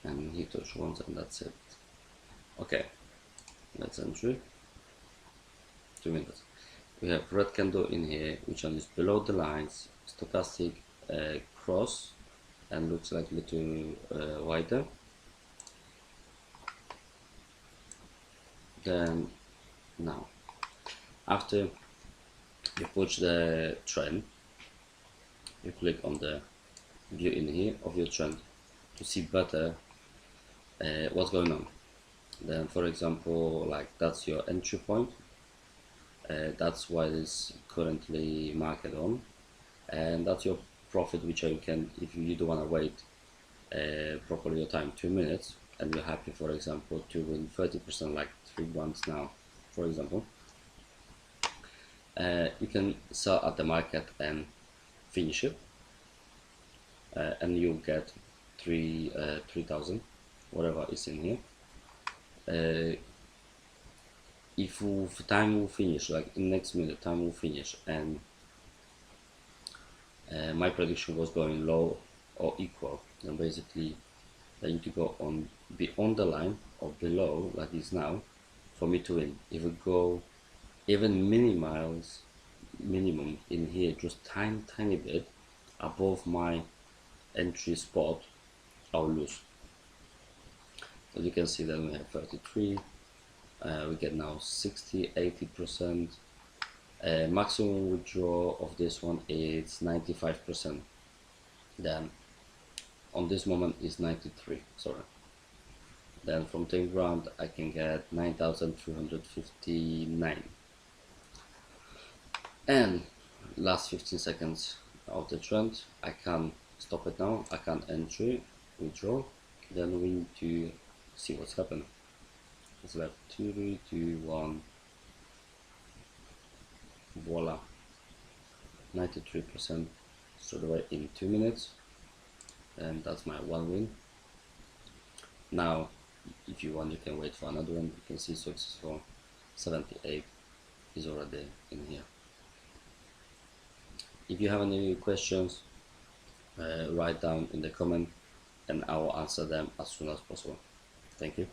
and he touched once, and that's it. Okay, let's entry 2 minutes. We have red candle in here, which one is below the lines, stochastic cross, and looks like a little wider. Then now, after you push the trend, you click on the view in here of your trend to see better what's going on. Then, for example, like that's your entry point. That's what is currently market on, and that's your profit, which you can, if you don't want to wait properly your time 2 minutes, and you're happy, for example, to win 30%, like 3 months now, for example, you can sell at the market and finish it, and you'll get 3,000, whatever is in here. If time will finish, like in next minute time will finish, and my prediction was going low or equal, then basically I need to go on, be on the line or below like this now for me to win. If we go even minimum in here, just tiny bit above my entry spot, I'll lose. As you can see, then we have 33, we get now 60-80%. Maximum withdrawal of this one is 95%. Then on this moment is 93, sorry. Then from 10 grand I can get 9,359. And last 15 seconds of the trend, I can stop it now, I can entry, withdraw. Then we need to see what's happened. It's left 2, 3, 2, 1. Voila, 93% straight away in 2 minutes, and that's my one win. Now if you want, you can wait for another one. You can see successful 78 is already in here. If you have any questions, write down in the comment and I will answer them as soon as possible. Thank you.